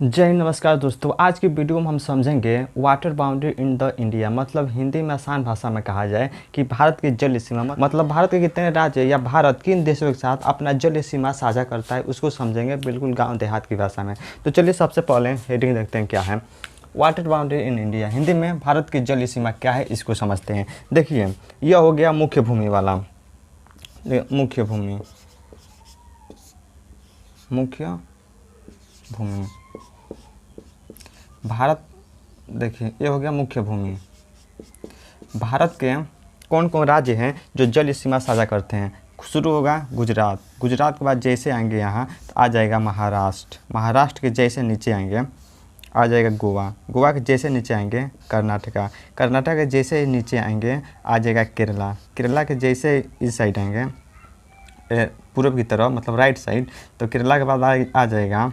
जय हिंद, नमस्कार दोस्तों। आज की वीडियो में हम समझेंगे water boundary in the India. मतलब हिंदी में आसान भाषा में कहा जाए कि भारत की जल सीमा, मतलब भारत के कितने राज्य या भारत किन देशों के साथ अपना जल सीमा साझा करता है, उसको समझेंगे बिल्कुल गांव देहात की भाषा में। तो चलिए सबसे पहले हेडिंग देखते हैं क्या है water boundary in India. Hindi में भारत की जल सीमा क्या है, इसको समझते हैं। देखिए, यह हो गया मुख्य भूमि वाला, मुख्य भूमि, मुख्य भूमि भारत। देखिए, ये हो गया मुख्य भूमि। भारत के कौन कौन राज्य हैं जो जल सीमा साझा करते हैं? शुरू होगा गुजरात, गुजरात के बाद जैसे आएंगे यहाँ तो आ जाएगा महाराष्ट्र, महाराष्ट्र के जैसे नीचे आएंगे आ जाएगा गोवा, गोवा के जैसे नीचे आएंगे कर्नाटका, कर्नाटक के जैसे नीचे आएंगे आ जाएगा केरला, केरला के जैसे इस साइड आएंगे पूर्व की तरफ, मतलब राइट साइड, तो केरला के बाद आ जाएगा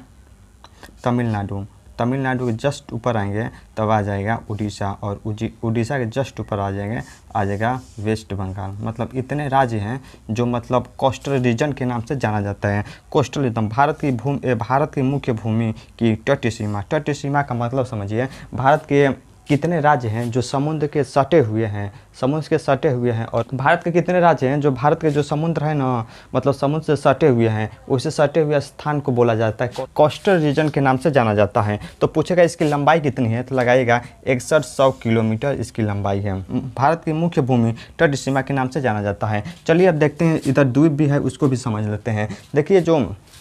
तमिलनाडु, तमिलनाडु के जस्ट ऊपर आएंगे तब आ जाएगा उड़ीसा, और उड़ीसा के जस्ट ऊपर आ जाएगा वेस्ट बंगाल। मतलब इतने राज्य हैं जो मतलब कोस्टल रीजन के नाम से जाना जाता है। कोस्टल एकदम भारत की मुख्य भूमि की तटीय सीमा, तटीय सीमा का मतलब समझिए भारत के कितने राज्य हैं जो समुद्र के सटे हुए हैं, समुद्र के सटे हुए हैं। और भारत के कितने राज्य हैं जो भारत के जो समुद्र है ना, मतलब समुद्र से सटे हुए हैं, उसे सटे हुए स्थान को बोला जाता है कोस्टल रीजन के नाम से जाना जाता है। तो पूछेगा इसकी लंबाई कितनी है, तो लगाएगा 6100 किलोमीटर इसकी लंबाई है। भारत की मुख्य भूमि तटीय सीमा के नाम से जाना जाता है। चलिए अब देखते हैं, इधर द्वीप भी है, उसको भी समझ लेते हैं। देखिए, जो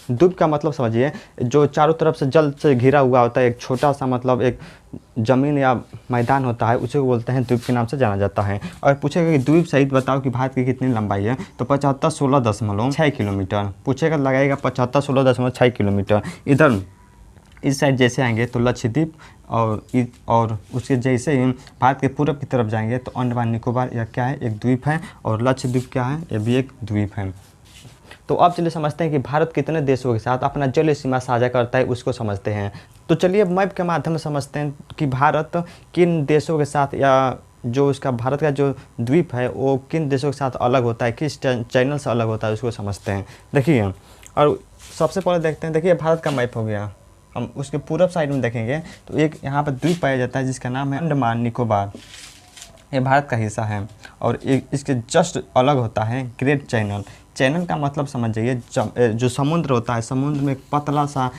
द्वीप का मतलब समझिए जो चारों तरफ से जल से घिरा हुआ होता है, एक छोटा सा मतलब एक ज़मीन या मैदान होता है, उसे बोलते हैं द्वीप के नाम से जाना जाता है। और पूछेगा कि द्वीप सहित बताओ कि भारत की कितनी लंबाई है, तो 7516.6 किलोमीटर पूछेगा, लगाएगा 7516.6 किलोमीटर। इधर इस साइड जैसे आएंगे तो लक्षद्वीप, और उसके जैसे ही भारत के पूर्व की तरफ जाएंगे तो अंडमान निकोबार या क्या है, एक द्वीप है, और लक्षद्वीप क्या है, ये भी एक द्वीप है। तो अब चलिए समझते हैं कि भारत कितने देशों के साथ अपना जल सीमा साझा करता है, उसको समझते हैं। तो चलिए अब मैप के माध्यम से समझते हैं कि भारत किन देशों के साथ, या जो उसका भारत का जो द्वीप है वो किन देशों के साथ अलग होता है, किस चैनल से अलग होता है, उसको समझते हैं। देखिए, और सबसे पहले देखते हैं, देखिए भारत का मैप हो गया। हम उसके पूर्व साइड में देखेंगे तो एक यहाँ पर द्वीप पाया जाता है जिसका नाम है अंडमान निकोबार, ये भारत का हिस्सा है। और इसके जस्ट अलग होता है ग्रेट चैनल। चैनल का मतलब समझ जाइए जो समुद्र होता है, समुद्र में एक पतला सा,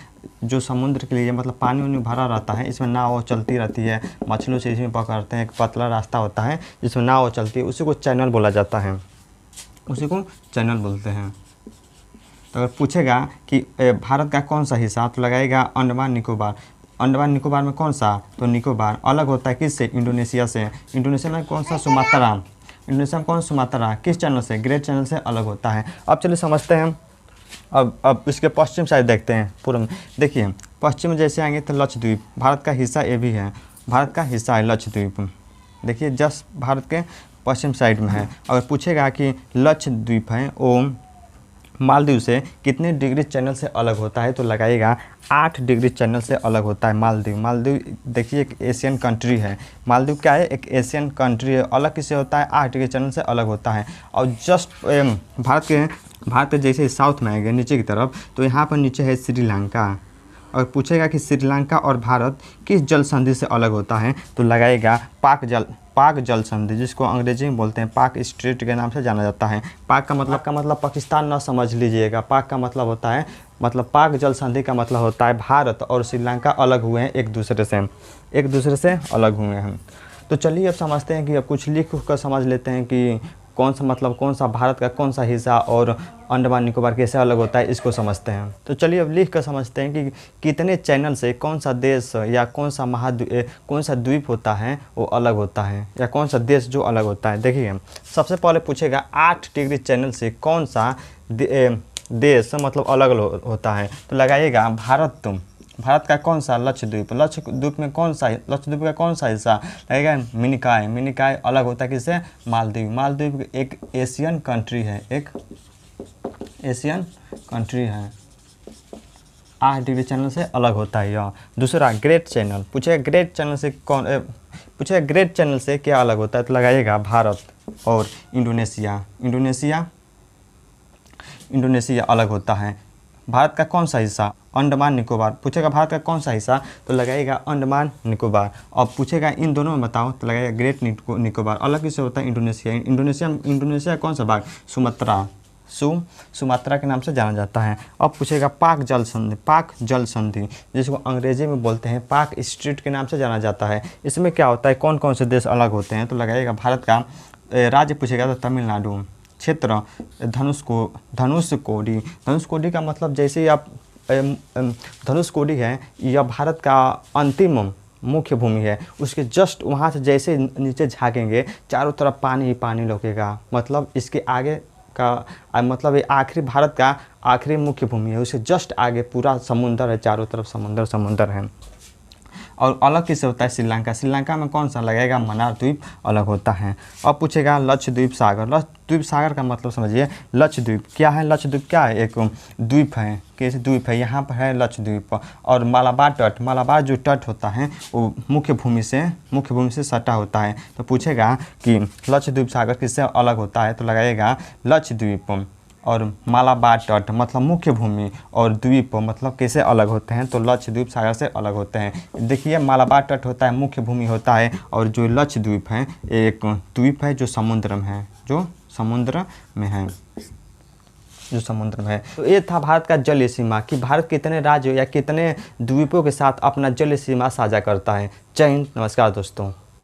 जो समुद्र के लिए मतलब पानी उनी भरा रहता है, इसमें नाव चलती रहती है, मछलियों से इसमें पकड़ते हैं, एक पतला रास्ता होता है जिसमें नाव चलती है, उसी को चैनल बोला जाता है, उसी को चैनल बोलते हैं। तो अगर पूछेगा कि भारत का कौन सा हिस्सा, तो लगाएगा अंडमान निकोबार। अंडमान निकोबार में कौन सा, तो निकोबार अलग होता है किससे, इंडोनेशिया से। इंडोनेशिया में कौन सा, सुमात्रा, इंडोनेशिया में कौन सुमात्रा, किस चैनल से, ग्रेट चैनल से अलग होता है। अब चलिए समझते हैं। अब इसके पश्चिम साइड देखते हैं पूर्व में। देखिए, पश्चिम में जैसे आएंगे तो लक्षद्वीप, भारत का हिस्सा ये भी है, भारत का हिस्सा है लक्षद्वीप। देखिए जस्ट भारत के पश्चिम साइड में है। अगर पूछेगा कि लक्षद्वीप है वो मालदीव से कितने डिग्री चैनल से अलग होता है, तो लगाएगा 8 डिग्री चैनल से अलग होता है मालदीव। मालदीव देखिए एक एशियन कंट्री है, मालदीव क्या है, एक एशियन कंट्री है। अलग किससे होता है, 8 डिग्री चैनल से अलग होता है। और जस्ट भारत के जैसे साउथ में आएंगे नीचे की तरफ, तो यहाँ पर नीचे है श्रीलंका। और पूछेगा कि श्रीलंका और भारत किस जल संधि से अलग होता है, तो लगाएगा पाक जल संधि, जिसको अंग्रेजी में बोलते हैं पाक स्ट्रेट के नाम से जाना जाता है। पाक का मतलब पाकिस्तान ना समझ लीजिएगा। पाक का मतलब होता है, मतलब पाक जल संधि का मतलब होता है भारत और श्रीलंका अलग हुए हैं एक दूसरे से अलग हुए हैं। तो चलिए अब समझते हैं कि अब कुछ लिख कर समझ लेते हैं कि कौन सा भारत का कौन सा हिस्सा और अंडमान निकोबार कैसे अलग होता है, इसको समझते हैं। तो चलिए अब लिख कर समझते हैं कि कितने चैनल से कौन सा देश या कौन सा द्वीप होता है वो अलग होता है, या कौन सा देश जो अलग होता है। देखिए सबसे पहले पूछेगा 8 डिग्री चैनल से कौन सा देश मतलब अलग होता है, तो लगाइएगा भारत का कौन सा, लक्षद्वीप का कौन सा हिस्सा, लगेगा मिनिकाय अलग होता है किससे, मालदीव एक एशियन कंट्री है, 8 डिग्री चैनल से अलग होता है यह। दूसरा ग्रेट चैनल, पूछेगा ग्रेट चैनल से क्या अलग होता है, तो लगाइएगा भारत और इंडोनेशिया अलग होता है। भारत का कौन सा हिस्सा, अंडमान निकोबार। पूछेगा भारत का कौन सा हिस्सा, तो लगाएगा अंडमान निकोबार। और पूछेगा इन दोनों में बताओ, तो लगाएगा ग्रेट निकोबार। अलग किससे होता है, इंडोनेशिया। इंडोनेशिया कौन सा भाग, सुमात्रा। सुमात्रा के नाम से जाना जाता है। अब पूछेगा पाक जल संधि जिसको अंग्रेजी में बोलते हैं पाक स्ट्रीट के नाम से जाना जाता है। इसमें क्या होता है, कौन कौन से देश अलग होते हैं, तो लगाएगा भारत का राज्य पूछेगा तो तमिलनाडु। क्षेत्र धनुषकोडी का मतलब जैसे ही आप धनुषकोडी है, यह भारत का अंतिम मुख्य भूमि है। उसके जस्ट वहाँ से जैसे नीचे झाँकेंगे चारों तरफ पानी ही पानी लौकेगा। मतलब इसके आगे का मतलब ये आखिरी भारत का आखिरी मुख्य भूमि है। उससे जस्ट आगे पूरा समुंदर है, चारों तरफ समुंदर है। और अलग किससे होता है, श्रीलंका में कौन सा लगेगा, मन्नार द्वीप अलग होता है। अब पूछेगा लक्षद्वीप सागर का मतलब समझिए। लक्षद्वीप क्या है, लक्षद्वीप क्या है, एक द्वीप है। कैसे द्वीप है, यहाँ पर है लक्षद्वीप। और मालाबार जो तट होता है वो मुख्य भूमि से सटा होता है। तो पूछेगा कि लक्षद्वीप सागर किससे अलग होता है, तो लगाएगा लक्षद्वीप और मालाबार तट मतलब मुख्य भूमि, और द्वीप मतलब कैसे अलग होते हैं, तो लक्षद्वीप सागर से अलग होते हैं। देखिए मालाबार तट होता है, मुख्य भूमि होता है, और जो लक्षद्वीप है एक द्वीप है जो समुद्र में है। तो ये था भारत का जलीय सीमा कि भारत कितने राज्यों या कितने द्वीपों के साथ अपना जलीय सीमा साझा करता है। जय हिंद, नमस्कार दोस्तों।